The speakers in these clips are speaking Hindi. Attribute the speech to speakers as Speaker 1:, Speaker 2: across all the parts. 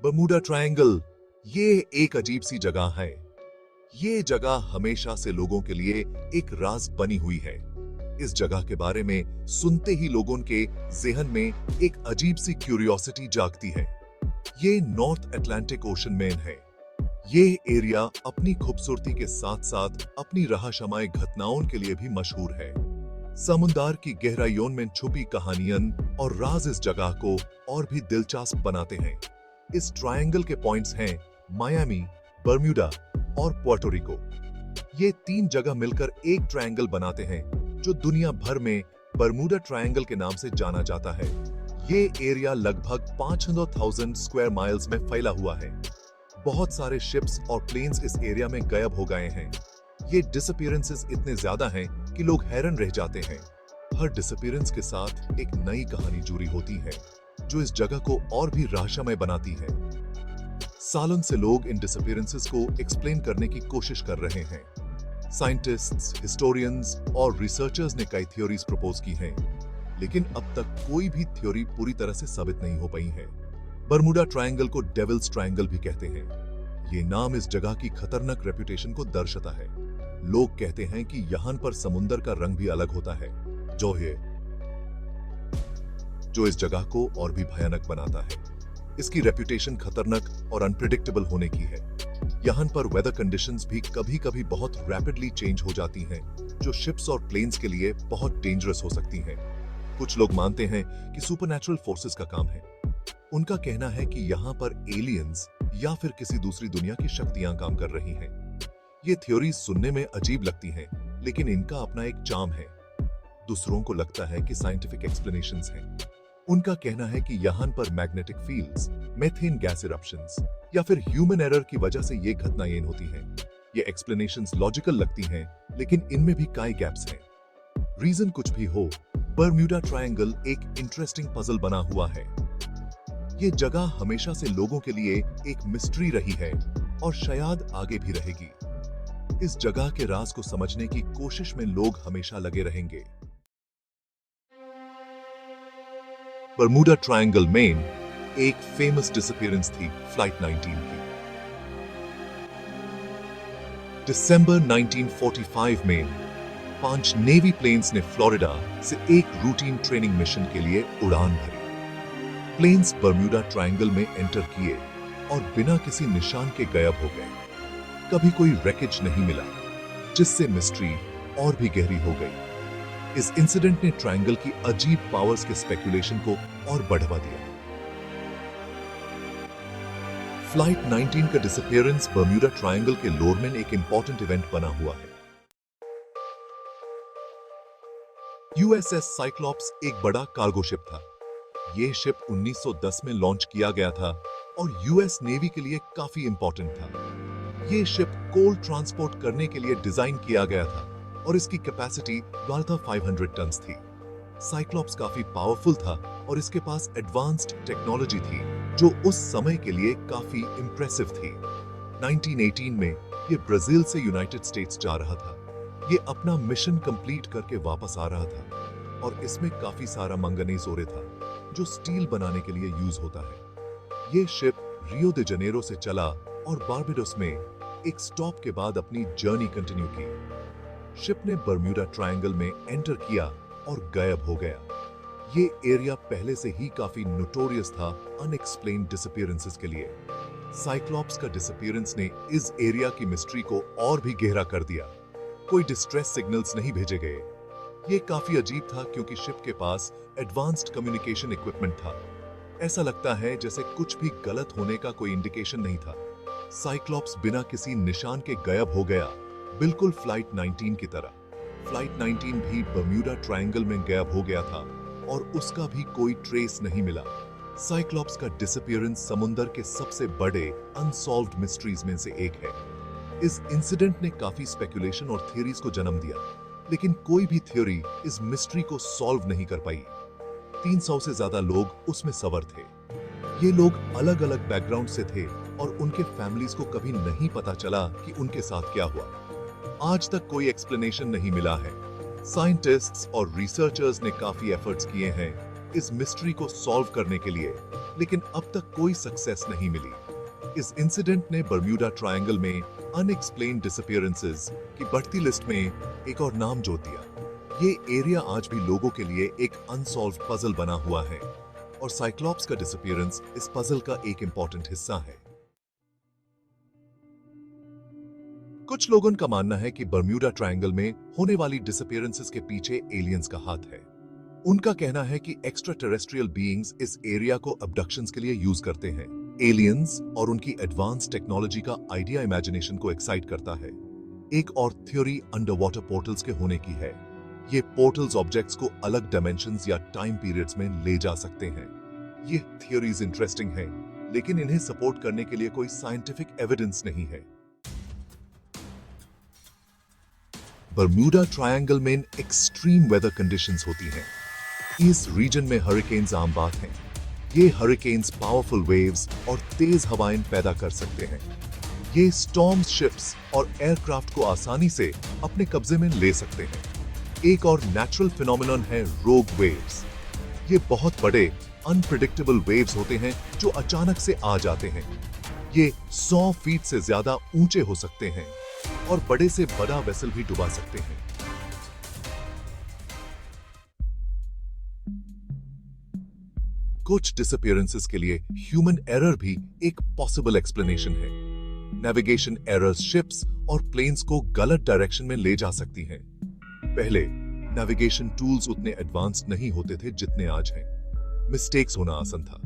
Speaker 1: बर्मुडा ट्रायंगल ये एक अजीब सी जगह है। ये जगह हमेशा से लोगों के लिए एक राज बनी हुई है। इस जगह के बारे में सुनते ही लोगों के ज़हन में एक अजीब सी क्यूरियोसिटी जागती है। ये नॉर्थ अटलांटिक ओशन में है। ये एरिया अपनी खूबसूरती के साथ साथ अपनी रहस्यमय घटनाओं के लिए भी मशहूर है। समुद्र की गहराइयों में छुपी कहानियां और राज इस जगह को और भी दिलचस्प बनाते हैं। इस ट्रायंगल के पॉइंट्स हैं मायामी, बर्म्यूडा और पुर्टो रिको। ये तीन जगह मिलकर एक ट्रायंगल बनाते हैं जो दुनिया भर में बर्मुडा ट्रायंगल के नाम से जाना जाता है। ये एरिया लगभग 500,000 स्क्वायर माइल्स में फैला हुआ है। बहुत सारे शिप्स और प्लेन्स इस एरिया में गायब हो गए हैं। ये डिसअपीयरेंसेस इतने ज्यादा हैं कि लोग हैरान रह जाते हैं। हर डिसअपीयरेंस के साथ एक नई कहानी जुड़ी होती है जो इस जगह को और भी रहस्यमय बनाती है। सालों से लोग इन डिसअपीयरेंसेस को एक्सप्लेन करने की कोशिश कर रहे हैं। साइंटिस्ट्स, हिस्टोरियंस और रिसर्चर्स ने कई थ्योरीज प्रपोज की हैं, लेकिन अब तक कोई भी थ्योरी पूरी तरह से साबित नहीं हो पाई है। बर्मुडा ट्रायंगल को डेविल्स ट्रायंगल भी कहते हैं। ये नाम इस जगह की खतरनाक रेपुटेशन को दर्शाता है। लोग कहते हैं कि यहाँ पर समुद्र का रंग भी अलग होता है, जो इस जगह को और भी भयानक बनाता है। इसकी रेपुटेशन खतरनाक और अनप्रेडिक्टेबल होने की है। यहाँ पर वेदर कंडीशंस भी कभी-कभी बहुत रैपिडली चेंज हो जाती हैं, जो शिप्स और प्लेन्स के लिए बहुत डेंजरस हो सकती हैं। कुछ लोग मानते हैं कि सुपरनैचुरल फोर्सेस का काम है। उनका कहना है कि यहाँ पर एलियंस या फिर किसी दूसरी दुनिया की शक्तियां काम कर रही हैं। ये थ्योरी सुनने में अजीब लगती हैं, लेकिन इनका अपना एक चार्म है। दूसरों को लगता है कि साइंटिफिक एक्सप्लेनेशंस हैं। उनका कहना है कि यहाँ पर magnetic fields, methane gas eruptions या फिर ह्यूमन एरर की वजह से ये घटनाएं होती हैं। ये एक्सप्लेनेशंस लॉजिकल लगती हैं, लेकिन इनमें भी कई गैप्स हैं। रीजन कुछ भी हो, बर्म्यूडा ट्रायंगल एक इंटरेस्टिंग पजल बना हुआ है। ये जगह हमेशा से लोगों के लिए एक मिस्ट्री रही है और शायद आगे भी रहेगी। इस जगह के राज को समझने की कोशिश में लोग हमेशा लगे रहेंगे। बर्मुडा ट्रायंगल में एक फेमस डिसअपीयरेंस थी फ्लाइट 19 की। दिसंबर 1945 में 5 नेवी प्लेन्स ने फ्लोरिडा से एक रूटीन ट्रेनिंग मिशन के लिए उड़ान भरी। प्लेन्स बर्म्यूडा ट्रायंगल में एंटर किए और बिना किसी निशान के गायब हो गए। कभी कोई रैकेज नहीं मिला, जिससे मिस्ट्री और भी गहरी हो गई। इस इंसिडेंट ने ट्रायंगल की अजीब पावर्स के स्पेकुलेशन को और बढ़ावा दिया। फ्लाइट 19 का डिसअपीयरेंस बर्म्यूडा ट्रायंगल के लोर में एक इंपॉर्टेंट इवेंट बना हुआ है। यूएसएस साइक्लॉप्स एक बड़ा कार्गो शिप था। यह शिप 1910 में लॉन्च किया गया था और यूएस नेवी के लिए काफी इंपॉर्टेंट था। यह शिप कोल ट्रांसपोर्ट करने के लिए डिजाइन किया गया था और इसकी कैपेसिटी 12,500 टन थी। साइक्लॉप्स काफी पावरफुल था और इसके पास एडवांस्ड टेक्नोलॉजी थी जो उस समय के लिए काफी इंप्रेसिव थी। 1918 में यह ब्राजील से यूनाइटेड स्टेट्स जा रहा था। यह अपना मिशन कंप्लीट करके वापस आ रहा था और इसमें काफी सारा मैंगनीज ओरे था जो स्टील बनाने के लिए यूज होता है। यह शिप रियो दे जनेरो से चला और बारबाडोस में एक स्टॉप के बाद अपनी जर्नी कंटिन्यू की। शिप ने बर्म्यूडा ट्रायंगल में एंटर किया और गायब हो गया। ये एरिया पहले से ही काफी नोटोरियस था अनएक्सप्लेन्ड डिसअपीयरेंसेस के लिए। साइक्लॉप्स का डिसअपीयरेंस ने इस एरिया की मिस्ट्री को और भी गहरा कर दिया। कोई डिस्ट्रेस सिग्नल्स नहीं भेजे गए। ये काफी अजीब था क्योंकि शिप के पास एडवांस्ड कम्युनिकेशन इक्विपमेंट था। ऐसा लगता है जैसे कुछ भी गलत होने का कोई इंडिकेशन नहीं था। साइक्लॉप्स बिना किसी निशान के गायब हो गया, बिल्कुल फ्लाइट 19 की तरह। फ्लाइट 19 भी बर्म्यूडा ट्रायंगल में गायब हो गया था और उसका भी कोई ट्रेस नहीं मिला। साइक्लॉप्स का डिसअपीयरेंस समुद्र के सबसे बड़े अनसॉल्व्ड मिस्ट्रीज में से एक है। इस इंसिडेंट ने काफी स्पेकुलेशन और थ्योरीज को जन्म दिया, लेकिन कोई भी थ्योरी इस मिस्ट्री को सॉल्व नहीं कर पाई। 300 से ज्यादा लोग उसमें सवार थे। ये लोग अलग अलग बैकग्राउंड से थे और उनके फैमिलीज को कभी नहीं पता चला कि उनके साथ क्या हुआ। आज तक कोई एक्सप्लेनेशन नहीं मिला है। साइंटिस्ट्स और रिसर्चर्स ने काफी एफर्ट्स किए हैं इस मिस्ट्री को सॉल्व करने के लिए, लेकिन अब तक कोई सक्सेस नहीं मिली। इस इंसिडेंट ने बर्म्यूडा ट्रायंगल में अनएक्सप्लेन्ड डिसअपीयरेंसेस की बढ़ती लिस्ट में एक और नाम जोड़ दिया। ये एरिया आज भी लोगों के लिए एक अनसॉल्व्ड पजल बना हुआ है और साइक्लॉप्स का डिसअपीयरेंस इस पजल का एक इंपॉर्टेंट हिस्सा है। कुछ लोगों का मानना है कि बर्म्यूडा ट्रायंगल में होने वाली डिसअपीयरेंसेस के पीछे एलियंस का हाथ है। उनका कहना है कि एक्स्ट्रा टेरेस्ट्रियल बीइंग्स इस एरिया को अबडक्शंस के लिए यूज करते हैं। एलियंस और उनकी एडवांस टेक्नोलॉजी का आइडिया इमेजिनेशन को एक्साइट करता है। एक और थ्योरी अंडर वाटर पोर्टल्स के होने की है। ये पोर्टल्स ऑब्जेक्ट्स को अलग डायमेंशंस या टाइम पीरियड्स में ले जा सकते हैं। ये थ्योरीज इंटरेस्टिंग हैं, लेकिन इन्हें सपोर्ट करने के लिए कोई साइंटिफिक एविडेंस नहीं है। बर्म्यूडा ट्रायंगल में एक्सट्रीम वेदर कंडीशंस होती हैं। इस रीजन में हरिकेन्स आम बात हैं। ये हरिकेन्स पावरफुल वेव्स और तेज हवाएं पैदा कर सकते हैं। ये स्टॉर्म्स शिप्स और एयरक्राफ्ट को आसानी से अपने कब्जे में ले सकते हैं। एक और नेचुरल फिनोमेनन है रोग वेव्स। ये बहुत बड़े अनप्रिडिक्टेबल वेव्स होते हैं जो अचानक से आ जाते हैं। ये 100 फीट से ज्यादा ऊंचे हो सकते हैं और बड़े से बड़ा वेसल भी डुबा सकते हैं। कुछ डिसअपीयरेंसेस के लिए ह्यूमन एरर भी एक पॉसिबल एक्सप्लेनेशन है। नेविगेशन एरर्स शिप्स और प्लेन्स को गलत डायरेक्शन में ले जा सकती हैं। पहले नेविगेशन टूल्स उतने एडवांस्ड नहीं होते थे जितने आज हैं। मिस्टेक्स होना आसान था।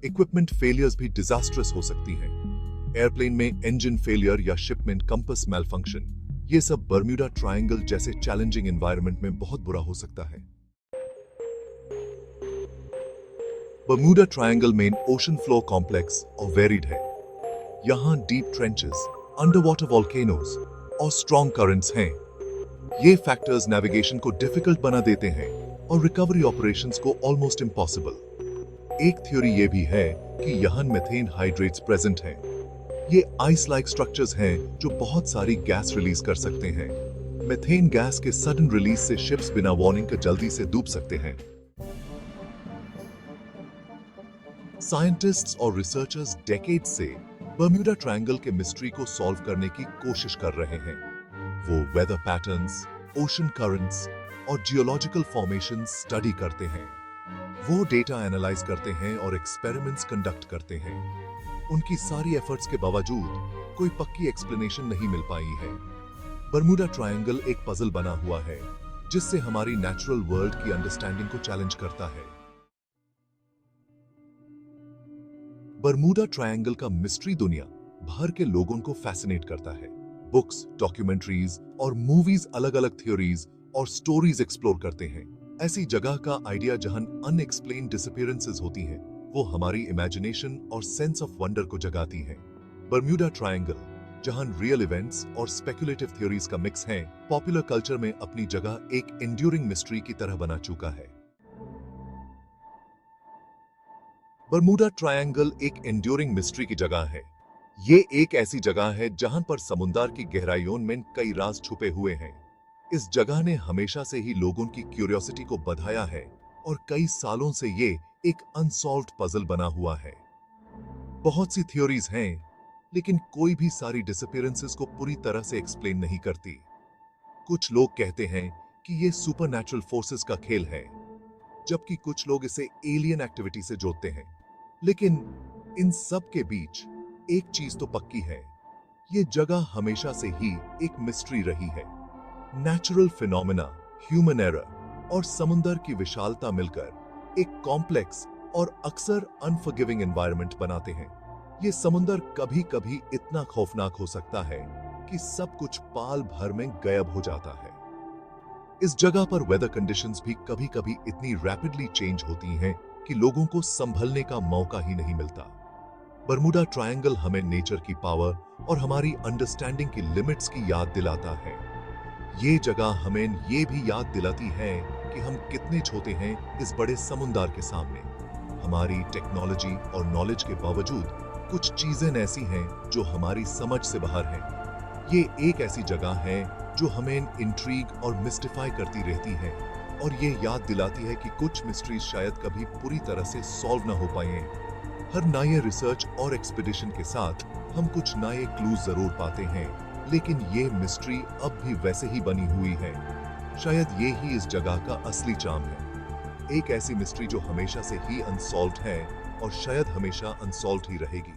Speaker 1: इक्विपमेंट फेलियर्स भी डिजास्ट्रस हो सकती हैं। एयरप्लेन में इंजन फेलियर या शिप में कंपास मैलफंक्शन, ये सब बर्म्यूडा ट्रायंगल जैसे चैलेंजिंग एनवायरनमेंट में बहुत बुरा हो सकता है। बर्म्यूडा ट्रायंगल में ओशन फ्लोर कॉम्प्लेक्स और वेरिड है। यहां deep trenches, under water volcanoes और स्ट्रॉन्ग करंट्स हैं। ये फैक्टर्स नेविगेशन को डिफिकल्ट बना देते हैं और रिकवरी ऑपरेशंस को ऑलमोस्ट इम्पॉसिबल। एक थ्योरी ये भी है कि यहाँ मीथेन हाइड्रेट्स प्रेजेंट हैं। ये आइस लाइक स्ट्रक्चर्स हैं जो बहुत सारी गैस रिलीज कर सकते हैं। मीथेन गैस के सडन रिलीज से शिप्स बिना वार्निंग के जल्दी से डूब सकते हैं। साइंटिस्ट्स और रिसर्चर्स डेकेड्स से बर्म्यूडा ट्रायंगल के मिस्ट्री को सॉल्व करने की कोशिश कर रहे हैं। वो वेदर पैटर्न्स, ओशन करंट्स और जियोलॉजिकल फॉर्मेशंस स्टडी करते हैं। वो डेटा एनालाइज करते हैं और एक्सपेरिमेंट्स कंडक्ट करते हैं। उनकी सारी एफर्ट्स के बावजूद कोई पक्की एक्सप्लेनेशन नहीं मिल पाई है। बर्म्यूडा ट्रायंगल एक पजल बना हुआ है जिससे हमारी नेचुरल वर्ल्ड की अंडरस्टैंडिंग को चैलेंज करता है। बर्म्यूडा ट्रायंगल का मिस्ट्री दुनिया भर के लोगों को फैसिनेट करता है। बुक्स, डॉक्यूमेंट्रीज और मूवीज अलग अलग थ्योरीज और स्टोरीज एक्सप्लोर करते हैं। ऐसी जगह का आइडिया जहां अनएक्सप्लेन्ड डिसअपीयरेंसेस होती हैं, वो हमारी इमेजिनेशन और सेंस ऑफ वंडर को जगाती हैं। बर्म्यूडा ट्रायंगल, जहां रियल इवेंट्स और स्पेकुलेटिव थ्योरीज का मिक्स है, पॉपुलर कल्चर में अपनी जगह एक एंड्यूरिंग मिस्ट्री की तरह बना चुका है। बर्म्यूडा ट्रायंगल एक एंड्यूरिंग मिस्ट्री की जगह है। ये एक ऐसी जगह है जहां पर समुद्र की गहराइयों में कई राज छुपे हुए हैं। इस जगह ने हमेशा से ही लोगों की क्यूरियोसिटी को बढ़ाया है और कई सालों से ये एक अनसॉल्व्ड पजल बना हुआ है। बहुत सी थ्योरीज हैं, लेकिन कोई भी सारी डिसअपीयरेंसेस को पूरी तरह से एक्सप्लेन नहीं करती। कुछ लोग कहते हैं कि ये सुपरनैचुरल फोर्सेस का खेल है, जबकि कुछ लोग इसे एलियन एक्टिविटी से जोड़ते हैं। लेकिन इन सब के बीच एक चीज तो पक्की है, ये जगह हमेशा से ही एक मिस्ट्री रही है। नेचुरल फिनोमेना, ह्यूमन एरर और समुद्र की विशालता मिलकर एक कॉम्प्लेक्स और अक्सर अनफॉरगिविंग एनवायरनमेंट बनाते हैं। ये समुद्र कभी कभी इतना खौफनाक हो सकता है कि सब कुछ पाल भर में गायब हो जाता है। इस जगह पर वेदर कंडीशंस भी कभी कभी इतनी रैपिडली चेंज होती हैं कि लोगों को संभलने का मौका ही नहीं मिलता। बर्म्यूडा ट्रायंगल हमें नेचर की पावर और हमारी अंडरस्टैंडिंग की लिमिट्स की याद दिलाता है। ये जगह हमें ये भी याद दिलाती है कि हम कितने छोटे हैं इस बड़े समुद्र के सामने। हमारी टेक्नोलॉजी और नॉलेज के बावजूद कुछ चीजें ऐसी हैं जो हमारी समझ से बाहर हैं। ये एक ऐसी जगह है जो हमें इंट्रीग और मिस्टिफाई करती रहती है और ये याद दिलाती है कि कुछ मिस्ट्रीज शायद कभी पूरी तरह से सॉल्व ना हो पाए। हर नए रिसर्च और एक्सपीडिशन के साथ हम कुछ नए क्लूज जरूर पाते हैं, लेकिन ये मिस्ट्री अब भी वैसे ही बनी हुई है। शायद ये ही इस जगह का असली चार्म है, एक ऐसी मिस्ट्री जो हमेशा से ही अनसॉल्व्ड है और शायद हमेशा अनसॉल्व्ड ही रहेगी।